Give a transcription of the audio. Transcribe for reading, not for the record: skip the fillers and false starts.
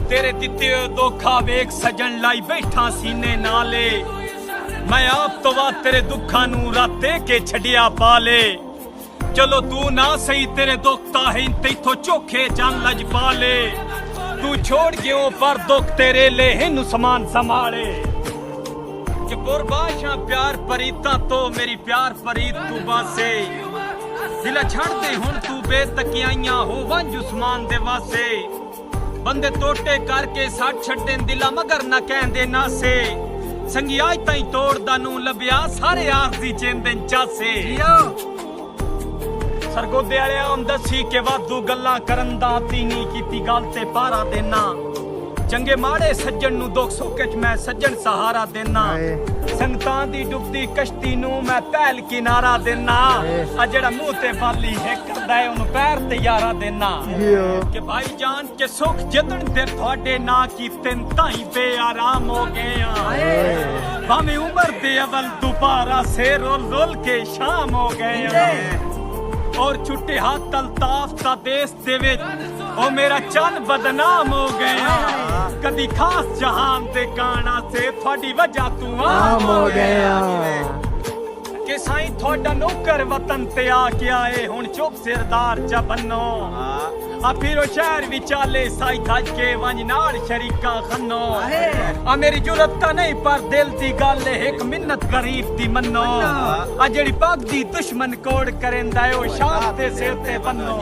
तेरे दिते धोखा वेख सजन लाई बैठा सीने नाले मैं आप तो वा तेरे दुखा नू रात दे के छड़िया पाले चलो तू ना सही तेरे दुख ताहे तैथों चोखे जान लज पाले तू छोड़ गयो पर दुख तेरे ले हिन समान संभाले कि बुरबाशा प्यार परीता तो मेरी प्यार परीत तू बासे दिला छड़ दे हुन तू बेतकियाइयां हो वंज उस्मान दे वासे बंदे टोटे करके साठ छड्डे दिला मगर ना कहंदे ना से संगी आज ताई तोड़दा नू लभ्या सारे आरज़ी चेंदे चासे सरगोदे वाले आम दसी के वाधू गल्लां करन दा तीनी कीती गल ते पारा देना चंगे माड़े सज्जन नू दुख सुख च मैं सज्जन सहारा देना संगतां दी डुबदी कश्ती नू मैं पहल किनारा देना आ जेड़ा मुंह ते बाली है करदा है ओनू पैर ते यारा देना कि भाई जान के सुख जदन ते थोड़े ना कीते ताई बेआराम हो गए आ भाਵੇਂ उम्र दे अवल दोबारा से रोल रोल के शाम हो गए और छुट्टे हाथ अल्ताफ का देश देवे ओ मेरा चन बदनाम हो गया कदी खास जहान ते गाना से थोड़ी वजह तू आम हो गया कि साईं थोड़ा नौकर वतन ते आके आए हुन चुप सिरदार चा बन्नो आ फिर शहर विचाले साई थज के वंज नाल शरीका खन्नो आ मेरी जुरत ता नहीं पर दिल दी गल एक मिन्नत गरीब दी मन्नो आ जेड़ी पग दी दुश्मन कोड़ करेंदा ओ शान ते सिर ते बन्नो